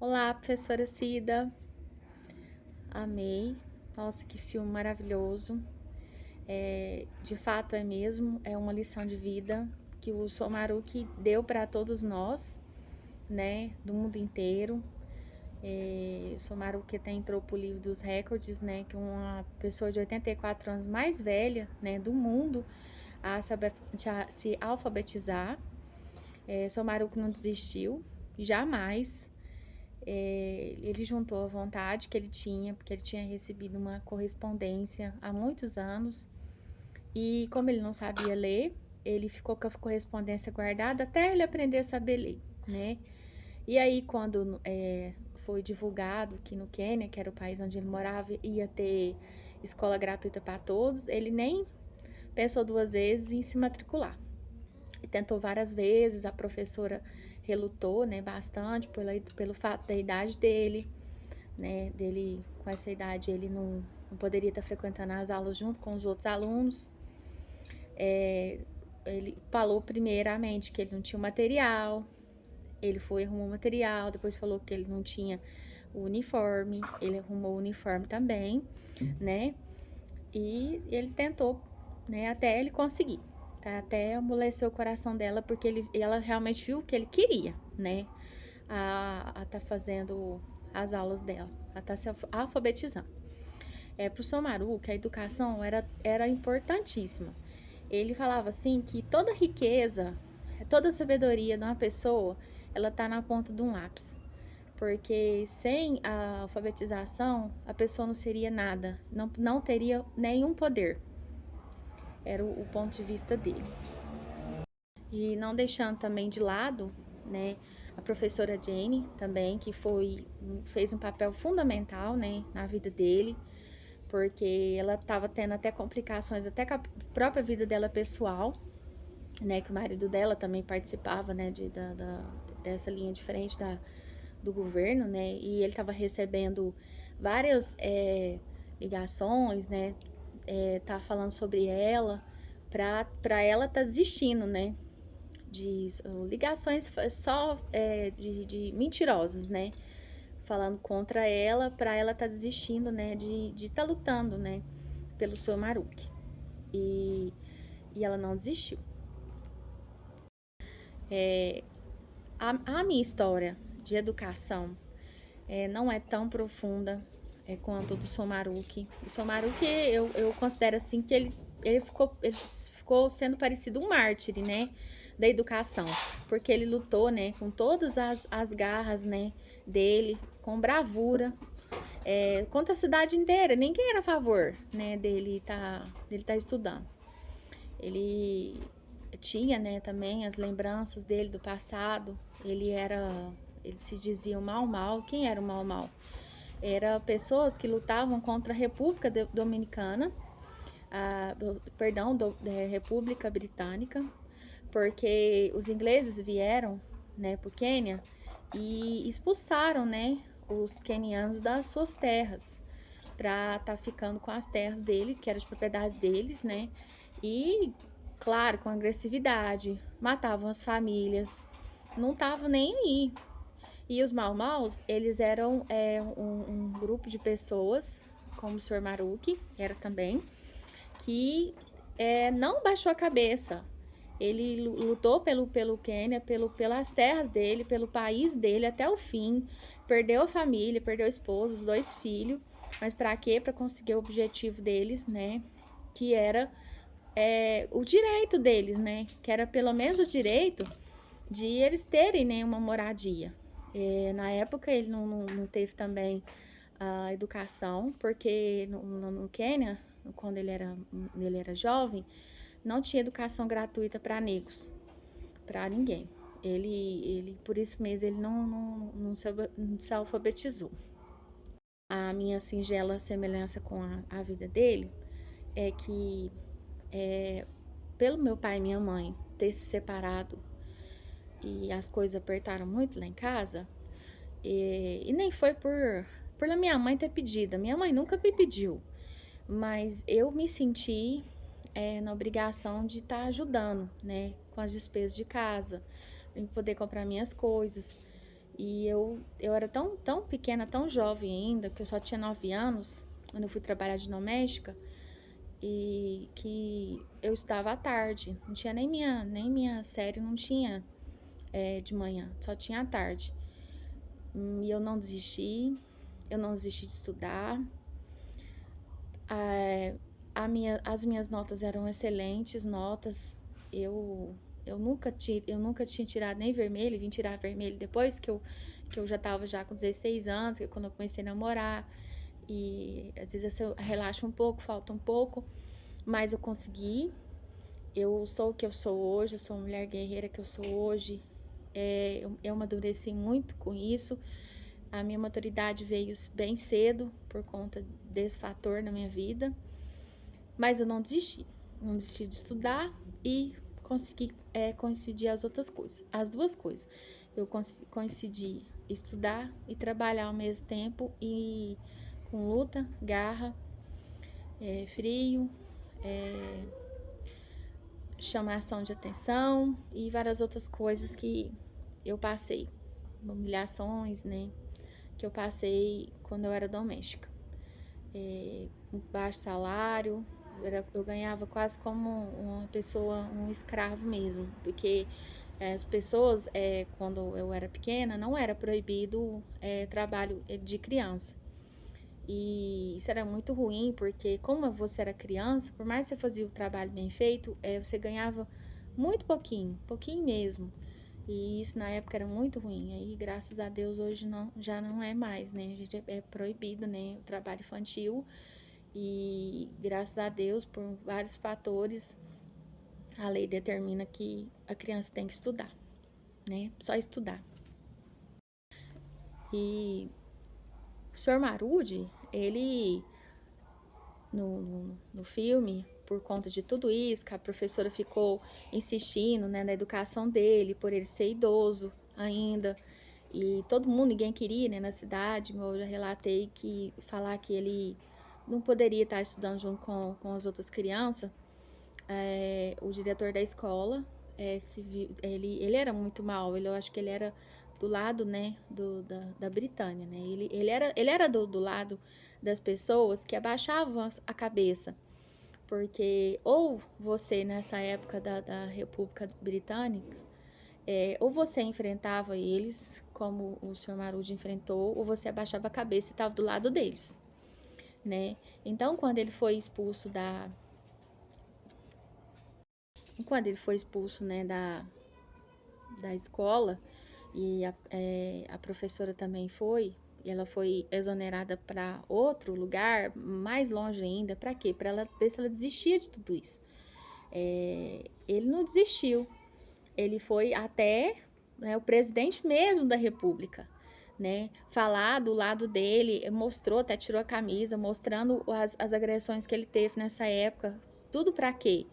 Olá, professora Cida. Amei. Nossa, que filme maravilhoso. De fato é mesmo, é uma lição de vida que o Somaruki deu para todos nós, né, do mundo inteiro. O Somaruki até entrou pro livro dos recordes, né, que uma pessoa de 84 anos mais velha, né, do mundo a se alfabetizar. Somaruki não desistiu, jamais. Ele juntou a vontade que ele tinha, porque ele tinha recebido uma correspondência há muitos anos, e como ele não sabia ler, ele ficou com a correspondência guardada até ele aprender a saber ler, né? E aí, quando foi divulgado que no Quênia, que era o país onde ele morava, ia ter escola gratuita para todos, ele nem pensou duas vezes em se matricular. E tentou várias vezes, a professora relutou, né, bastante pelo fato da idade dele, né, dele com essa idade ele não poderia estar frequentando as aulas junto com os outros alunos. Ele falou primeiramente que ele não tinha o material, ele foi arrumou o material, depois falou que ele não tinha o uniforme, ele arrumou o uniforme também, né, e ele tentou, né, até ele conseguir, tá? Até amoleceu o coração dela, porque ela realmente viu o que ele queria, né, a tá fazendo as aulas dela, a tá se alfabetizando. Pro Somaru, que a educação era importantíssima. Ele falava assim que toda riqueza, toda sabedoria de uma pessoa, ela tá na ponta de um lápis. Porque sem a alfabetização, a pessoa não seria nada, não teria nenhum poder. Era o ponto de vista dele. E não deixando também de lado, né, a professora Jane também, que fez um papel fundamental, né, na vida dele, porque ela estava tendo até complicações até com a própria vida dela pessoal, né, que o marido dela também participava, né, dessa linha diferente do governo, né, e ele estava recebendo várias ligações, né, tá falando sobre ela, para ela tá desistindo, né, de ligações só de mentirosas, né, falando contra ela, para ela tá desistindo, né, de tá lutando, né, pelo seu Maruki. E ela não desistiu. A minha história de educação não é tão profunda quanto do Somaruki. O Somaruki eu considero assim que ele ficou sendo parecido um mártir, né, da educação, porque ele lutou, né, com todas as garras, né, dele, com bravura, contra a cidade inteira. Ninguém era a favor, né, dele tá estudando. Ele tinha, né, também as lembranças dele do passado. Ele se dizia o mal. Quem era o mal? Era pessoas que lutavam contra a República Dominicana, República Britânica, porque os ingleses vieram, né, para o Quênia e expulsaram, né, os quenianos das suas terras para estar ficando com as terras dele, que era de propriedade deles, né? E, claro, com agressividade, matavam as famílias, não estavam nem aí. E os Mau-Maus, eles eram um grupo de pessoas, como o Sr. Maruki era também, que não baixou a cabeça. Ele lutou pelo Quênia, pelas terras dele, pelo país dele até o fim. Perdeu a família, perdeu a esposa, os dois filhos. Mas para quê? Para conseguir o objetivo deles, né? Que era o direito deles, né? Que era pelo menos o direito de eles terem, né, uma moradia. Na época ele não teve também a educação, porque no Quênia, quando ele era jovem, não tinha educação gratuita para negros, para ninguém. Por isso mesmo, ele não se alfabetizou. A minha singela semelhança com a vida dele é que, pelo meu pai e minha mãe ter se separado e as coisas apertaram muito lá em casa, e nem foi por a minha mãe ter pedido. Minha mãe nunca me pediu, mas eu me senti na obrigação de estar ajudando, né, com as despesas de casa, em poder comprar minhas coisas. E eu era tão pequena, tão jovem ainda, que eu só tinha 9 anos, quando eu fui trabalhar de doméstica, e que eu estudava à tarde. Não tinha nem minha série, não tinha de manhã, só tinha à tarde. E eu não desisti de estudar. É, as minhas notas eram excelentes notas. Eu, eu nunca tinha tirado nem vermelho, vim tirar vermelho depois que eu já estava já com 16 anos, que quando eu comecei a namorar. E às vezes eu relaxo um pouco, falta um pouco, mas eu consegui. Eu sou o que eu sou hoje, eu sou a mulher guerreira que eu sou hoje. Eu amadureci muito com isso. A minha maturidade veio bem cedo por conta desse fator na minha vida. Mas eu não desisti. Não desisti de estudar e consegui coincidir as outras coisas. As duas coisas. Eu coincidi estudar e trabalhar ao mesmo tempo e com luta, garra, frio, é, chamação de atenção e várias outras coisas que eu passei. Humilhações, né? Que eu passei quando eu era doméstica. Baixo salário, eu ganhava quase como uma pessoa, um escravo mesmo, porque as pessoas, quando eu era pequena, não era proibido trabalho de criança. E isso era muito ruim, porque como você era criança, por mais que você fazia o trabalho bem feito, você ganhava muito pouquinho, pouquinho mesmo. E isso na época era muito ruim. Aí, graças a Deus, hoje não, já não é mais, né? A gente é proibido, né? O trabalho infantil. E graças a Deus, por vários fatores, a lei determina que a criança tem que estudar, né? Só estudar. E o Sr. Marude, ele no filme, por conta de tudo isso, que a professora ficou insistindo, né, na educação dele, por ele ser idoso ainda, e todo mundo, ninguém queria, né, na cidade, igual eu já relatei, que falar que ele não poderia estar estudando junto com as outras crianças. O diretor da escola, ele era muito mal, eu acho que ele era do lado, né, da Britânia, né, ele era do lado das pessoas que abaixavam a cabeça, porque ou você, nessa época da República Britânica, ou você enfrentava eles, como o Sr. Marude enfrentou, ou você abaixava a cabeça e estava do lado deles, né. Então, quando ele foi expulso, né, da escola, e a professora também foi, e ela foi exonerada para outro lugar, mais longe ainda, para quê? Para ela ver se ela desistia de tudo isso. Ele não desistiu, ele foi até, né, o presidente mesmo da República, né, falar do lado dele, mostrou, até tirou a camisa, mostrando as agressões que ele teve nessa época. Tudo para quê?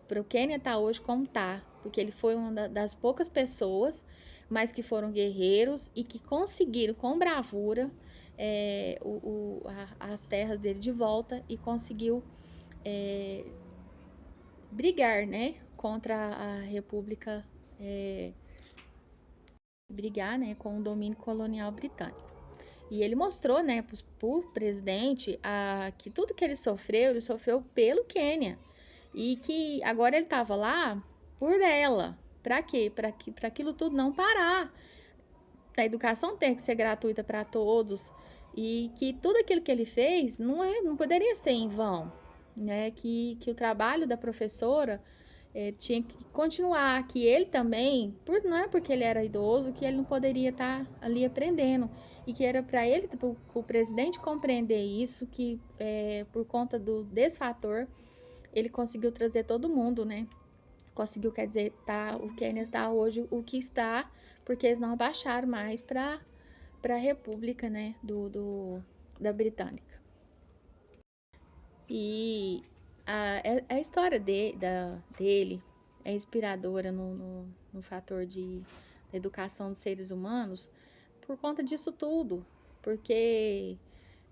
Para o Quênia estar hoje como está, porque ele foi uma das poucas pessoas, mas que foram guerreiros e que conseguiram com bravura as terras dele de volta e conseguiu brigar, né, contra a República, brigar, né, com o domínio colonial britânico. E ele mostrou, né, por presidente, que tudo que ele sofreu pelo Quênia. E que agora ele estava lá por ela. Para quê? Para aquilo tudo não parar. A educação tem que ser gratuita para todos. E que tudo aquilo que ele fez não poderia ser em vão. Né? Que o trabalho da professora tinha que continuar, que ele também, não é porque ele era idoso, que ele não poderia estar ali aprendendo, e que era para ele, o presidente compreender isso, que por conta desse fator, ele conseguiu trazer todo mundo, né? Conseguiu, quer dizer, o Quênia está hoje o que está, porque eles não abaixaram mais para a República, né, da Britânica. E a história dele é inspiradora no fator da educação dos seres humanos por conta disso tudo, porque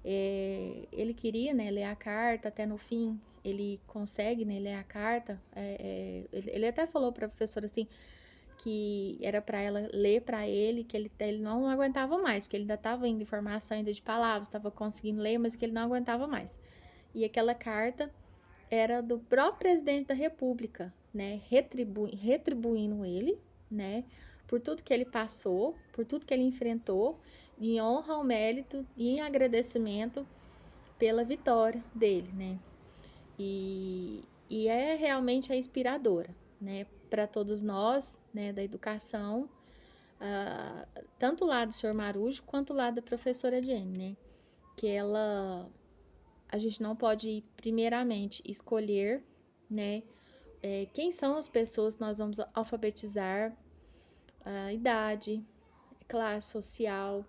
ele queria, né, ler a carta, até no fim ele consegue, né, ler a carta. Ele até falou para a professora assim que era para ela ler para ele, que ele não aguentava mais, porque ele ainda estava indo informação ainda de palavras, estava conseguindo ler, mas que ele não aguentava mais. E aquela carta era do próprio presidente da República, né, retribuindo ele, né, por tudo que ele passou, por tudo que ele enfrentou, em honra ao mérito e em agradecimento pela vitória dele, né? E é realmente inspiradora, né, para todos nós, né, da educação, tanto lá do Sr. Marujo quanto lá da professora Jenny, né? Que a gente não pode, primeiramente, escolher, né, quem são as pessoas que nós vamos alfabetizar, a idade, classe social,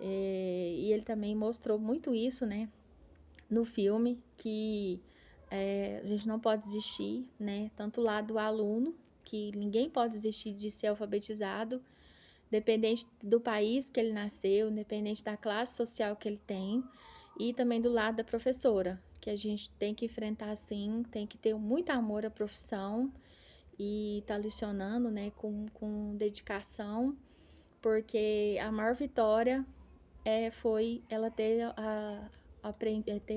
e ele também mostrou muito isso, né, no filme, que a gente não pode desistir, né, tanto lá do aluno, que ninguém pode desistir de ser alfabetizado, independente do país que ele nasceu, independente da classe social que ele tem, e também do lado da professora, que a gente tem que enfrentar assim, tem que ter muito amor à profissão e tá lecionando, né, com dedicação, porque a maior vitória foi ela ter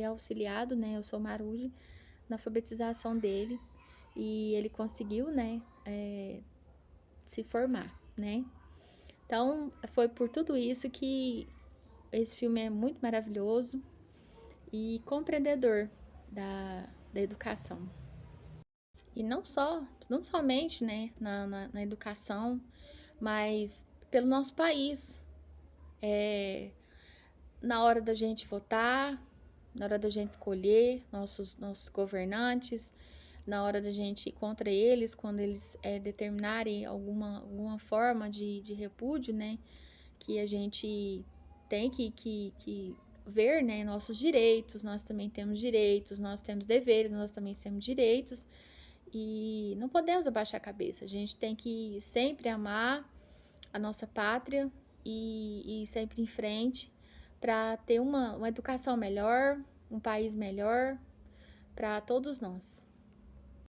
auxiliado, né, o Sr. Marujo, na alfabetização dele, e ele conseguiu, né, se formar, né. Então, foi por tudo isso que esse filme é muito maravilhoso e compreendedor da educação. E não somente, né, na educação, mas pelo nosso país. Na hora da gente votar, na hora da gente escolher nossos governantes, na hora da gente ir contra eles, quando eles determinarem alguma forma de repúdio, né, que a gente tem que ver, né, nossos direitos, nós também temos direitos, nós temos deveres, nós também temos direitos, e não podemos abaixar a cabeça, a gente tem que sempre amar a nossa pátria e sempre em frente para ter uma educação melhor, um país melhor para todos nós.